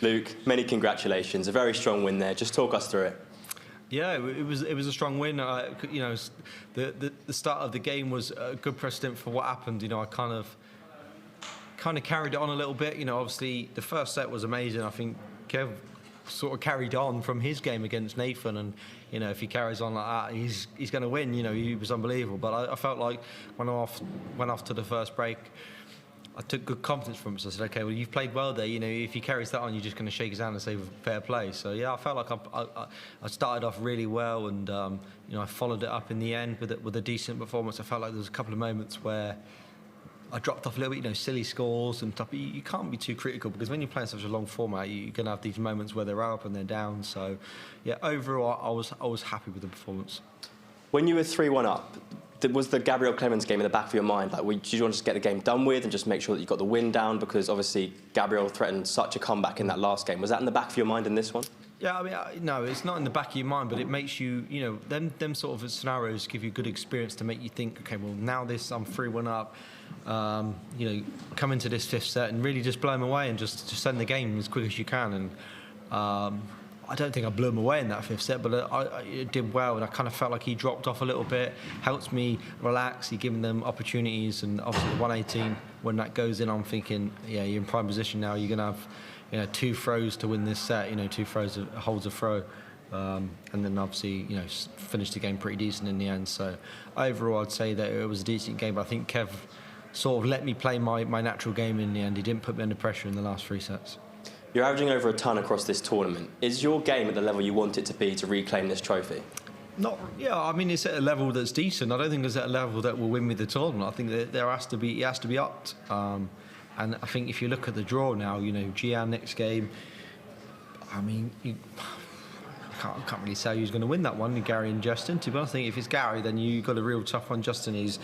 Luke, many congratulations. A very strong win there. Just talk us through it. Yeah, it was a strong win. You know, the start of the game was a good precedent for what happened. You know, I kind of carried it on a little bit. You know, obviously the first set was amazing. I think Kev sort of carried on from his game against Nathan, and you know, if he carries on like that, he's going to win. You know, he was unbelievable. But I felt like when I went off to the first break, I took good confidence from him. So I said, okay, well, you've played well there. You know, if he carries that on, you're just going to shake his hand and say fair play. So yeah, I felt like I started off really well, and you know, I followed it up in the end with a decent performance. I felt like there was a couple of moments where I dropped off a little bit, you know, silly scores and stuff. You can't be too critical, because when you're playing such a long format, you're going to have these moments where they're up and they're down. So yeah, overall, I was happy with the performance. When you were 3-1 up, was the Gabriel Clemens game in the back of your mind? Like, did you want to just get the game done with and just make sure that you got the win down? Because obviously Gabriel threatened such a comeback in that last game. Was that in the back of your mind in this one? Yeah, I mean, no, it's not in the back of your mind, but it makes you, you know, them sort of scenarios give you good experience to make you think, okay, well, now I'm 3-1 up, you know, come into this fifth set and really just blow him away and just send the game as quick as you can. And I don't think I blew him away in that fifth set, but I did well, and I kind of felt like he dropped off a little bit, helped me relax, he given them opportunities, and obviously the 118, when that goes in, I'm thinking, yeah, you're in prime position now, you're going to have, you know, 2 throws to win this set, you know, 2 throws holds a throw, and then obviously, you know, finished the game pretty decent in the end. So overall, I'd say that it was a decent game, but I think Kev sort of let me play my natural game in the end. He didn't put me under pressure in the last 3 sets. You're averaging over a ton across this tournament. Is your game at the level you want it to be to reclaim this trophy? Yeah, I mean, it's at a level that's decent. I don't think it's at a level that will win me the tournament. I think that it has to be upped. And I think if you look at the draw now, you know, Gian next game, I mean, I can't really say who's going to win that one, Gary and Justin. To be honest, I think if it's Gary, then you've got a real tough one. Justin is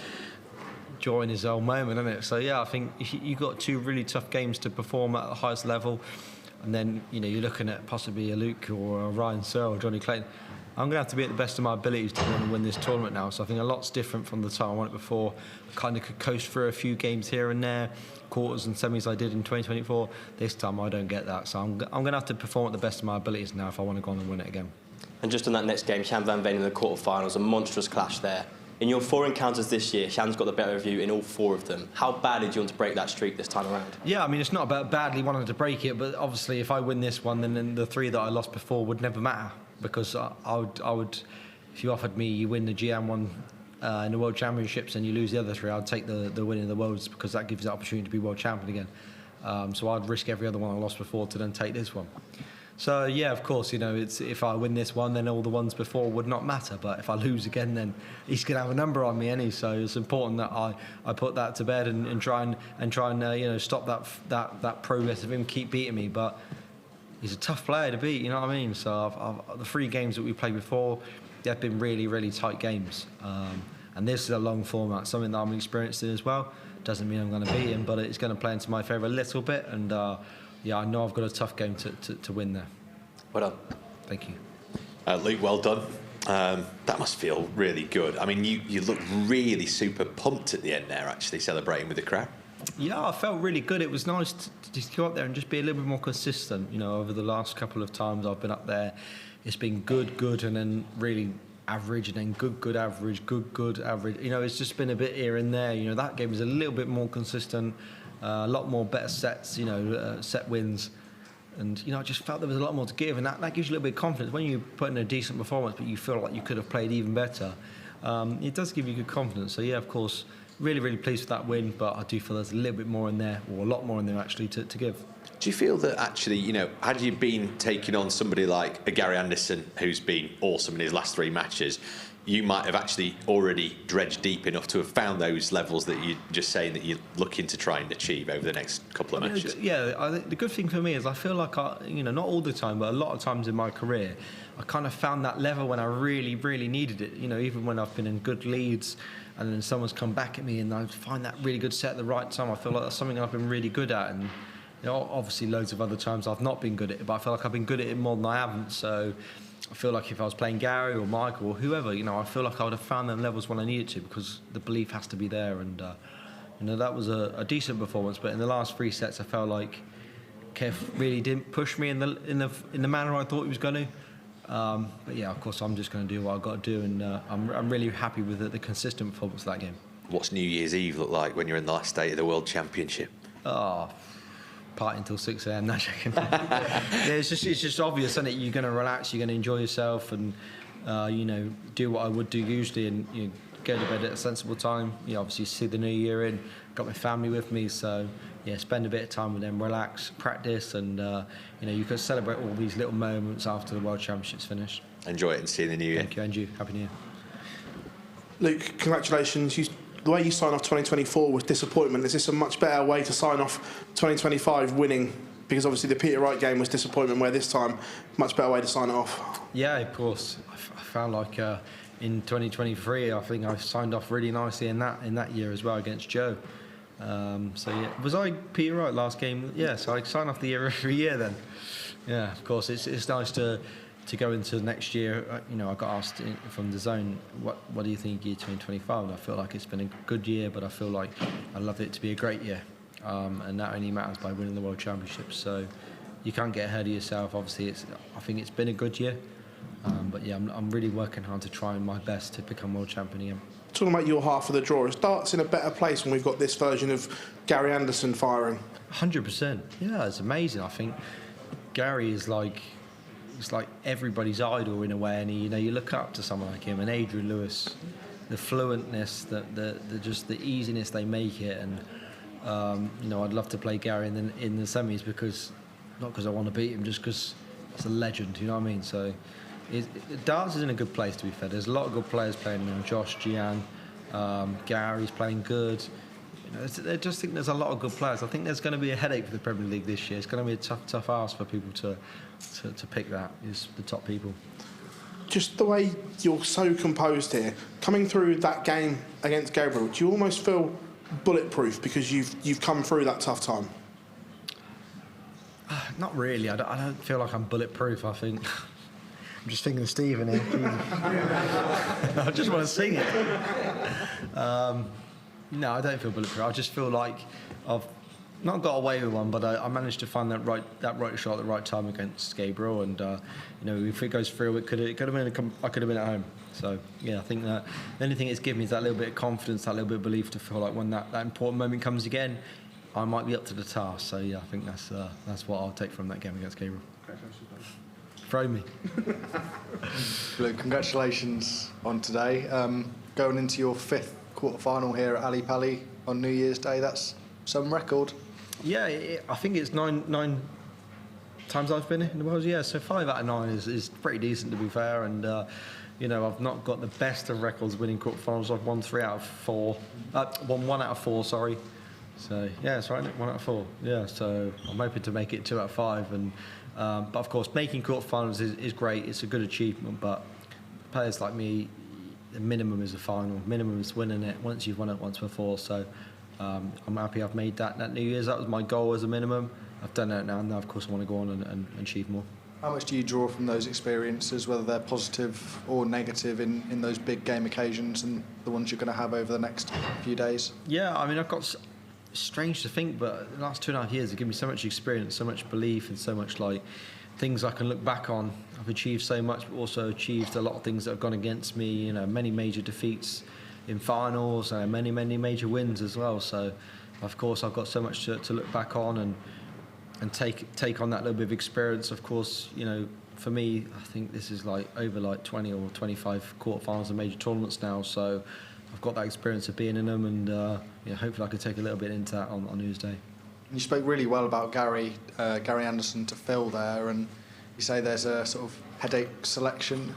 enjoying his own moment, isn't it? So yeah, I think you've got 2 really tough games to perform at the highest level. And then, you know, you're looking at possibly a Luke or a Ryan Searle or Johnny Clayton. I'm going to have to be at the best of my abilities to want to win this tournament now. So I think a lot's different from the time I won it before. I kind of could coast through a few games here and there, quarters and semis I did in 2024. This time I don't get that. So I'm going to have to perform at the best of my abilities now if I want to go on and win it again. And just on that next game, Shan Van Veen in the quarterfinals, a monstrous clash there. In your 4 encounters this year, Shan's got the better of you in all 4 of them. How badly do you want to break that streak this time around? Yeah, I mean, it's not about badly wanting to break it, but obviously if I win this one, then the 3 that I lost before would never matter, because I would, if you offered me you win the GM one in the World Championships and you lose the other 3, I'd take the win in the Worlds, because that gives the opportunity to be World Champion again. So I'd risk every other one I lost before to then take this one. So yeah, of course, you know, it's if I win this one, then all the ones before would not matter. But if I lose again, then he's going to have a number on me, any. So it's important that I put that to bed and try and you know, stop that progress of him keep beating me. But he's a tough player to beat, you know what I mean? So the 3 games that we played before, they've been really, really tight games. And this is a long format, something that I'm experienced in as well. Doesn't mean I'm going to beat him, but it's going to play into my favour a little bit. And yeah, I know I've got a tough game to win there. Well done. Thank you. Luke, well done. That must feel really good. I mean, you look really super pumped at the end there, actually, celebrating with the crowd. Yeah, I felt really good. It was nice to just go up there and just be a little bit more consistent. You know, over the last couple of times I've been up there, it's been good, and then really average, and then good, average, good, average. You know, it's just been a bit here and there. You know, that game was a little bit more consistent, a lot more better sets, you know, set wins. And, you know, I just felt there was a lot more to give, and that gives you a little bit of confidence. When you put in a decent performance, but you feel like you could have played even better, it does give you good confidence. So, yeah, of course, really, really pleased with that win, but I do feel there's a little bit more in there, or a lot more in there, actually, to give. Do you feel that, actually, you know, had you been taking on somebody like a Gary Anderson, who's been awesome in his last 3 matches, you might have actually already dredged deep enough to have found those levels that you're just saying that you're looking to try and achieve over the next couple of matches? Yeah, I think the good thing for me is I feel like you know, not all the time, but a lot of times in my career, I kind of found that level when I really, really needed it. You know, even when I've been in good leads and then someone's come back at me and I find that really good set at the right time, I feel like that's something I've been really good at. And, you know, obviously loads of other times I've not been good at it, but I feel like I've been good at it more than I haven't. So I feel like if I was playing Gary or Michael or whoever, you know, I feel like I would have found them levels when I needed to, because the belief has to be there. And you know, that was a decent performance. But in the last 3 sets, I felt like Kev really didn't push me in the manner I thought he was going to. But yeah, of course, I'm just going to do what I've got to do, and I'm really happy with the consistent performance of that game. What's New Year's Eve look like when you're in the last day of the World Championship? Oh, party until 6 a.m. No, joking. Yeah, it's just obvious, isn't it? You're going to relax, you're going to enjoy yourself, and do what I would do usually, and go to bed at a sensible time. Obviously see the new year in. Got my family with me, so yeah, spend a bit of time with them, relax, practice, and you can celebrate all these little moments after the World Championships finished. Enjoy it and see you in the new year. Thank you, and you. Happy New Year. Luke, congratulations. The way you sign off 2024 was disappointment. Is this a much better way to sign off 2025 winning? Because obviously the Peter Wright game was disappointment, where this time, much better way to sign it off. Yeah, of course. I found like in 2023, I think I signed off really nicely in that year as well against Joe. So yeah, was I Peter Wright last game? Yeah, so I sign off the year every year then. Yeah, of course, it's nice to go into next year. I got asked from the zone, what do you think year 2025? And I feel like it's been a good year, but I feel like I'd love it to be a great year. And that only matters by winning the World Championships. So you can't get ahead of yourself. Obviously, I think it's been a good year. But yeah, I'm really working hard to try my best to become world champion again. Talking about your half of the draw, is darts in a better place when we've got this version of Gary Anderson firing? 100%. Yeah, it's amazing. I think Gary is like everybody's idol in a way, and you look up to someone like him and Adrian Lewis, the fluentness, the just the easiness they make it, and I'd love to play Gary in the semis, not because I want to beat him, just because it's a legend. You know what I mean? So darts is in a good place, to be fair. There's a lot of good players playing now. Josh, Gian, Gary's playing good. I just think there's a lot of good players. I think there's going to be a headache for the Premier League this year. It's going to be a tough ask for people to pick that, is the top people. Just the way you're so composed here, coming through that game against Gabriel, do you almost feel bulletproof because you've come through that tough time? Not really. I don't feel like I'm bulletproof. I think I'm just thinking of Stephen here. I just want to sing it. No, I don't feel bulletproof. I just feel like I've not got away with one, but I managed to find that right shot at the right time against Gabriel, and if it goes through, I could have been at home. So yeah, I think that the only thing it's given me is that little bit of confidence, that little bit of belief to feel like when that important moment comes again, I might be up to the task. So yeah, I think that's what I'll take from that game against Gabriel. Throw me. Luke, congratulations on today. Going into your 5th quarter-final here at Ali Pali on New Year's Day, that's some record. Yeah, I think it's nine times I've been in the world. Yeah, so 5 out of 9 is pretty decent, to be fair. And I've not got the best of records winning quarterfinals. I've won 3 out of 4. Won 1 out of 4. Sorry. So yeah, that's right. 1 out of 4. Yeah. So I'm hoping to make it 2 out of 5. And but of course, making quarterfinals is great. It's a good achievement. But players like me, the minimum is a final. Minimum is winning it. Once you've won it once before. So I'm happy I've made that New Year's. That was my goal as a minimum. I've done that now, and now of course I want to go on and achieve more. How much do you draw from those experiences, whether they're positive or negative, in those big game occasions and the ones you're going to have over the next few days? Yeah, I mean, I've got, strange to think, but the last 2.5 years have given me so much experience, so much belief, and so much things I can look back on. I've achieved so much, but also achieved a lot of things that have gone against me. Many major defeats in finals, many major wins as well. So, of course, I've got so much to look back on and take on that little bit of experience. Of course, for me, I think this is over 20 or 25 quarterfinals and major tournaments now. So, I've got that experience of being in them, and hopefully I can take a little bit into that on New Year's Day. You spoke really well about Gary Anderson to Phil there, and you say there's a sort of selection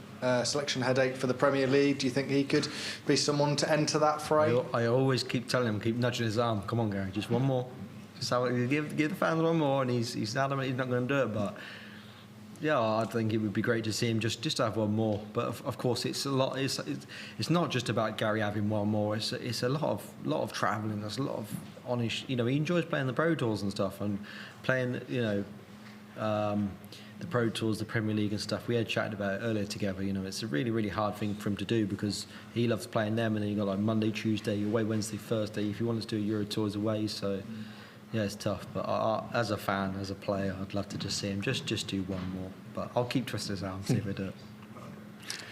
headache for the Premier League. Do you think he could be someone to enter that fray? I always keep telling him, keep nudging his arm. Come on, Gary, just one more. Just give the fans one more, and he's adamant he's not going to do it. But yeah, I think it would be great to see him just to have one more. But of course, it's a lot. It's not just about Gary having one more. It's a lot of travelling. There's a lot of honest. He enjoys playing the Pro Tours and stuff, and playing the Pro Tours, the Premier League and stuff. We had chatted about it earlier together. It's a really hard thing for him to do because he loves playing them, and then you got Monday, Tuesday, away Wednesday, Thursday. If you want to do Euro Tours away, so Yeah, it's tough, but as a fan, as a player, I'd love to just see him just do one more. But I'll keep twisting his arm, see if I do it.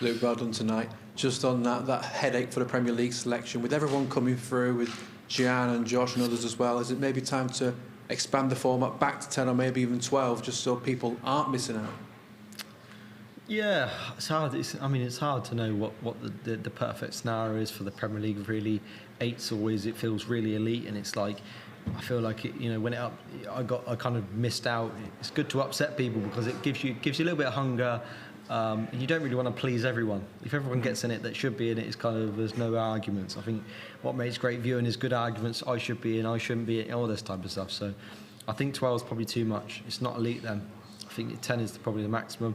Luke, well done tonight. Just on that headache for the Premier League selection, with everyone coming through, with Gian and Josh and others as well, is it maybe time to expand the format back to 10 or maybe even 12, just so people aren't missing out? Yeah, it's hard. It's hard to know what the perfect scenario is for the Premier League. Really, 8's always, it feels really elite, and it's like, I feel like it, when I kind of missed out. It's good to upset people because it gives you a little bit of hunger, and you don't really want to please everyone. If everyone gets in it that should be in it, it's kind of, there's no arguments. I think what makes great viewing is good arguments. I should be in, I shouldn't be in, all this type of stuff. So I think 12 is probably too much. It's not elite then. I think 10 is probably the maximum.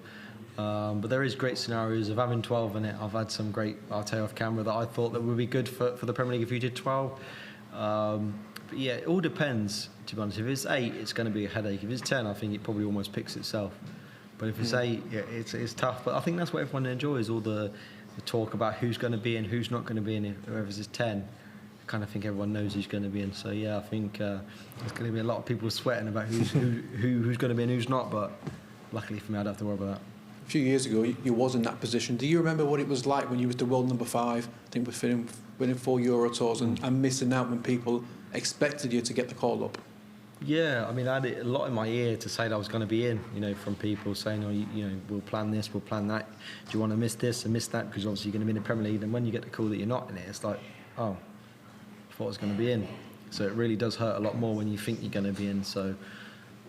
But there is great scenarios of having 12 in it. I've had some great, I'll tell you off camera, that I thought that would be good for the Premier League if you did 12. But yeah, it all depends, to be honest. If it's 8, it's going to be a headache. If it's 10, I think it probably almost picks itself. But if it's 8, yeah, it's tough. But I think that's what everyone enjoys, all the talk about who's going to be in, who's not going to be in. Whoever's is 10, I kind of think everyone knows who's going to be in. So yeah, I think there's going to be a lot of people sweating about who's going to be in, who's not. But luckily for me, I don't have to worry about that. A few years ago, you was in that position. Do you remember what it was like when you was the world number 5? I think with winning 4 Euro tours and missing out when people expected you to get the call up? Yeah, I had it a lot in my ear to say that I was going to be in, from people saying, oh, we'll plan this, we'll plan that. Do you want to miss this and miss that? Because obviously you're going to be in the Premier League. And when you get the call that you're not in it, it's like, oh, I thought I was going to be in. So it really does hurt a lot more when you think you're going to be in. So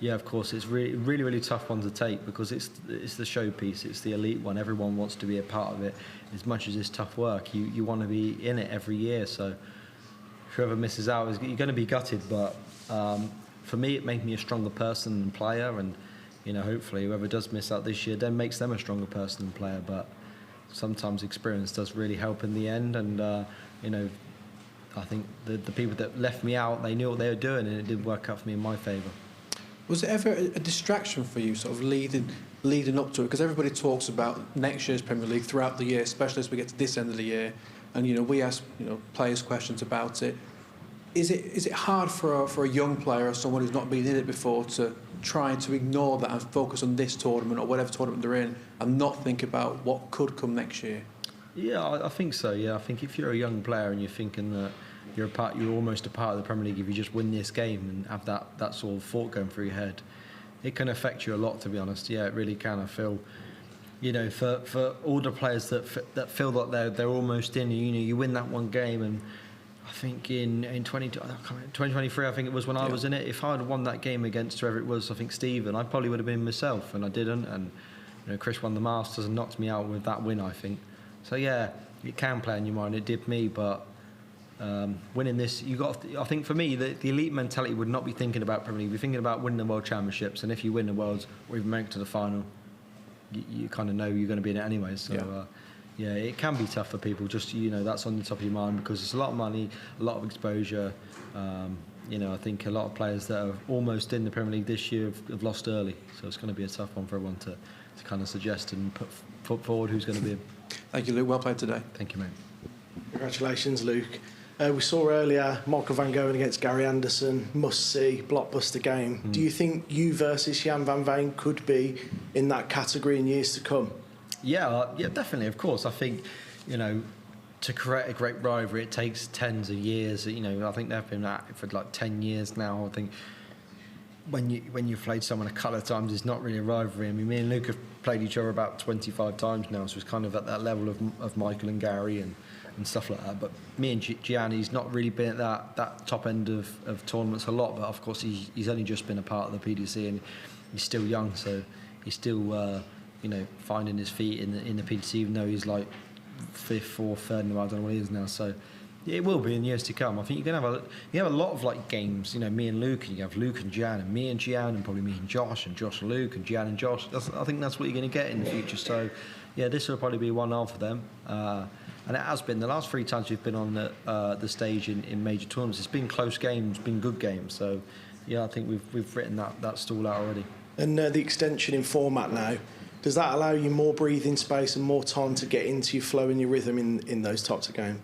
yeah, of course, it's really, really, really tough one to take because it's the showpiece, it's the elite one. Everyone wants to be a part of it. As much as it's tough work, you want to be in it every year. So whoever misses out, you're going to be gutted. But for me, it made me a stronger person and player. And hopefully, whoever does miss out this year then makes them a stronger person and player. But sometimes experience does really help in the end. And I think the people that left me out, they knew what they were doing, and it did work out for me in my favour. Was it ever a distraction for you, sort of leading up to it? Because everybody talks about next year's Premier League throughout the year, especially as we get to this end of the year, and we ask players questions about it. Is it hard for a young player or someone who's not been in it before to try to ignore that and focus on this tournament or whatever tournament they're in and not think about what could come next year? Yeah, I think so. Yeah, I think if you're a young player and you're thinking that you're almost a part of the Premier League if you just win this game and have that sort of thought going through your head, it can affect you a lot, to be honest. Yeah, it really can. I feel, for all the players that feel that they're almost in, you win that one game, and I think in 2023, I think it was when I was in it, if I had won that game against whoever it was, I think Stephen, I probably would have been myself, and I didn't, and Chris won the Masters and knocked me out with that win, I think. So yeah, it can play in your mind. It did me, but winning this, I think for me, the elite mentality would not be thinking about Premier League. We're thinking about winning the World Championships, and if you win the Worlds or even make it to the final, you kind of know you're going to be in it anyway. So yeah, it can be tough for people. Just that's on the top of your mind because it's a lot of money, a lot of exposure. I think a lot of players that are almost in the Premier League this year have lost early, so it's going to be a tough one for everyone to kind of suggest and put forward who's going to be in. Thank you, Luke. Well played today. Thank you, mate. Congratulations, Luke. We saw earlier Michael van Gerwen against Gary Anderson, must-see, blockbuster game. Do you think you versus Jan van Veen could be in that category in years to come? Yeah, definitely, of course. I think, to create a great rivalry, it takes tens of years. I think they've been at it for like 10 years now. I think when you've played someone a couple of times, it's not really a rivalry. Me and Luke have played each other about 25 times now, so it's kind of at that level of Michael and Gary and stuff like that. But me and Gianni's not really been at that top end of tournaments a lot, but of course he's only just been a part of the PDC and he's still young, so he's still finding his feet in the PDC, even though he's like 5th or 3rd in the world. I don't know what he is now, so yeah, it will be in years to come. I think you're going to have a lot of like games, me and Luke, and you have Luke and Gian, and me and Gian, and probably me and Josh and Luke, and Gian and Josh. I think that's what you're going to get in the future. So yeah, this will probably be one for them. And it has been the last 3 times we've been on the stage in major tournaments. It's been close games, been good games. So yeah, I think we've written that stall out already. And the extension in format now, does that allow you more breathing space and more time to get into your flow and your rhythm in those types of games?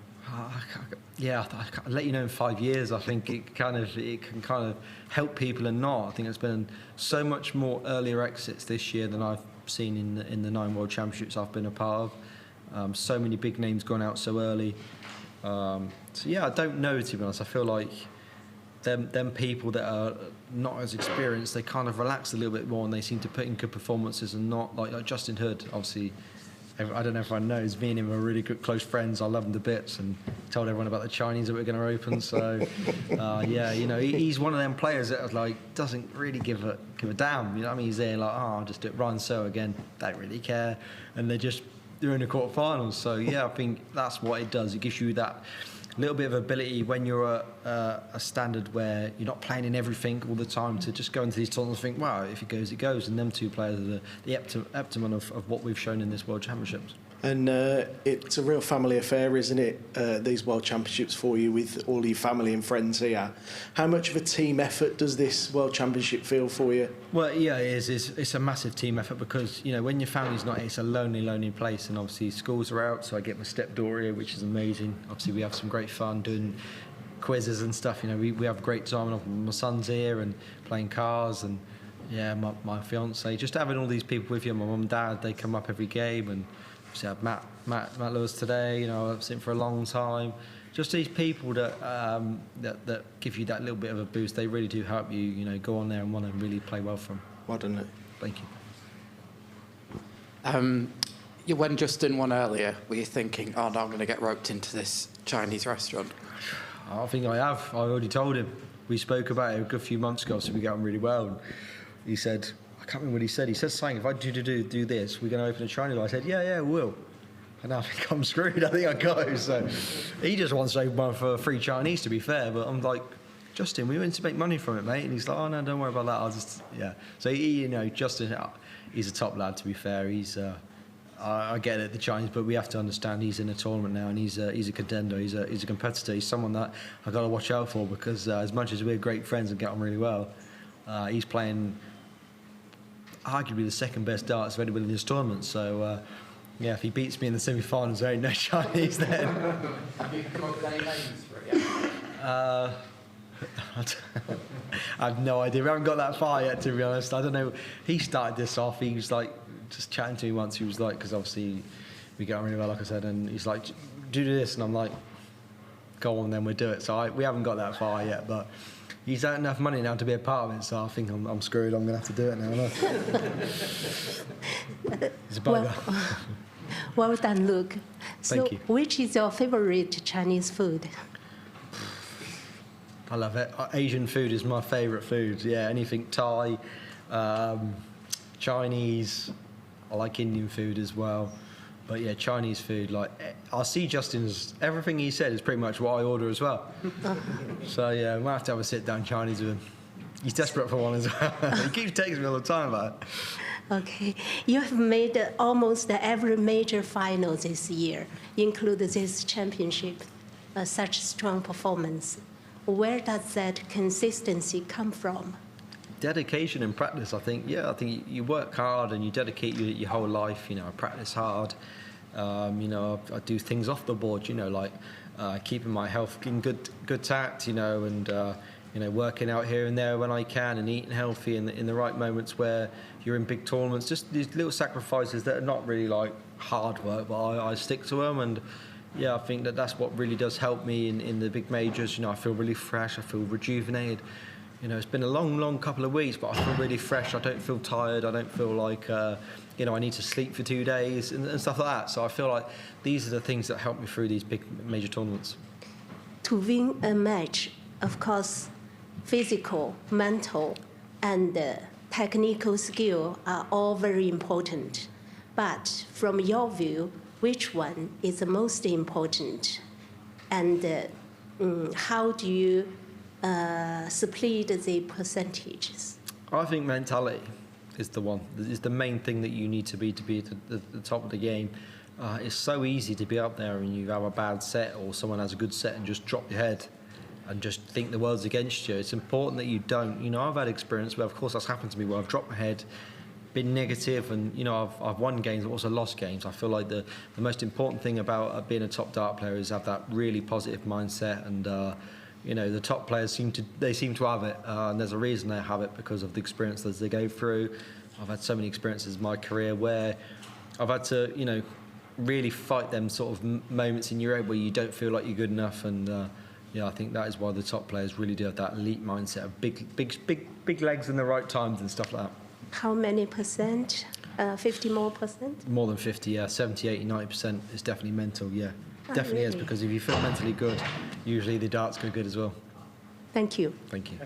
Yeah, I'll let you know in 5 years. I think it can kind of help people and not. I think there's been so much more earlier exits this year than I've seen in the 9 World Championships I've been a part of. So many big names gone out so early. So yeah, I don't know, to be honest. I feel like them people that are not as experienced, they kind of relax a little bit more and they seem to put in good performances, and not like Justin Hood, obviously. I don't know if everyone knows, me and him are really good close friends. I love him to bits, and told everyone about the Chinese that we're going to open. So, yeah, you know, he's one of them players that like doesn't really give a damn. You know what I mean? He's there like, I'll just do it. Ryan So again, don't really care, and they're in the quarterfinals. So yeah, I think that's what it does. It gives you that little bit of ability when you're a standard where you're not playing in everything all the time, to just go into these tournaments and think, wow, if it goes, it goes. And them two players are the epitome of what we've shown in this World Championships. And it's a real family affair, isn't it, these World Championships for you, with all your family and friends here. How much of a team effort does this World Championship feel for you? Well, yeah, it is. It's a massive team effort because, you know, when your family's not here, it's a lonely place. And obviously schools are out, so I get my stepdaughter here, which is amazing. Obviously we have some great fun doing quizzes and stuff. You know, we have a great time. And my son's here and playing cars, and yeah, my fiance. Just having all these people with you, my mum and dad, they come up every game, and obviously I had Matt Lewis today. You know, I've seen for a long time. Just these people that give you that little bit of a boost. They really do help you. You know, go on there and want to really play well for them. Well done, Luke. Thank you. When Justin won earlier, were you thinking, oh no, I'm going to get roped into this Chinese restaurant? I think I have. I already told him. We spoke about it a good few months ago, so we got on really well. He said, I can't remember what he said. He said something, if I do this, we're going to open a Chinese. I said, yeah, we will. And I think I'm screwed. I think I go. So he just wants to open one for free Chinese, to be fair. But I'm like, Justin, we went to make money from it, mate. And he's like, oh no, don't worry about that. I'll just, yeah. So you know, Justin, he's a top lad, to be fair. He's, I get it, the Chinese, but we have to understand he's in a tournament now, and he's a contender. He's a competitor. He's someone that I got to watch out for, because as much as we're great friends and get on really well, he's playing arguably the second best darts of anybody in this tournament. So yeah, if he beats me in the semi-finals, there ain't no Chinese then. Have you come up with any names for it yet? I have no idea. We haven't got that far yet, to be honest. I don't know. He started this off. He was like just chatting to me once. He was like, because obviously we get on really well, like I said, and he's like, do this, and I'm like, go on, then we'll do it. So we haven't got that far yet, but he's had enough money now to be a part of it. So I think I'm screwed. I'm going to have to do it now. It's a bugger. Well done, Luke. Thank you. Which is your favorite Chinese food? I love it. Asian food is my favourite food. Yeah, anything Thai, Chinese. I like Indian food as well. But yeah, Chinese food, like, I see Justin's, everything he said is pretty much what I order as well. So yeah, we might have to have a sit-down Chinese with him. He's desperate for one as well. He keeps texting me all the time about it. Okay, you have made almost every major final this year, include this championship, such strong performance. Where does that consistency come from? Dedication and practice, I think. Yeah, I think you work hard and you dedicate your whole life. You know, I practice hard. You know, I do things off the board. You know, like keeping my health in good tact. You know, and you know, working out here and there when I can, and eating healthy in the right moments where you're in big tournaments. Just these little sacrifices that are not really like hard work, but I stick to them. And yeah, I think that's what really does help me in the big majors. You know, I feel really fresh. I feel rejuvenated. You know, it's been a long couple of weeks, but I feel really fresh. I don't feel tired. I don't feel like, you know, I need to sleep for 2 days and stuff like that. So I feel like these are the things that help me through these big major tournaments. To win a match, of course, physical, mental, and technical skill are all very important. But from your view, which one is the most important? And how do you split the percentages? I think mentality is the one. Is the main thing that you need to be at the top of the game. It's so easy to be up there and you have a bad set, or someone has a good set and just drop your head and just think the world's against you. It's important that you don't. You know, I've had experience where, of course, that's happened to me, where I've dropped my head, been negative, and I've won games but also lost games. I feel like the most important thing about being a top dart player is have that really positive mindset, and the top players seem to have it, and there's a reason they have it, because of the experiences they go through. I've had so many experiences in my career where I've had to really fight them sort of moments in your head where you don't feel like you're good enough, and I think that is why the top players really do have that elite mindset of big legs in the right times and stuff like that. How many percent? 50 more percent? More than 50, yeah. 70, 80, 90% is definitely mental, yeah. Oh, Definitely is, really? because if you feel mentally good, usually the darts go good as well. Thank you. Thank you.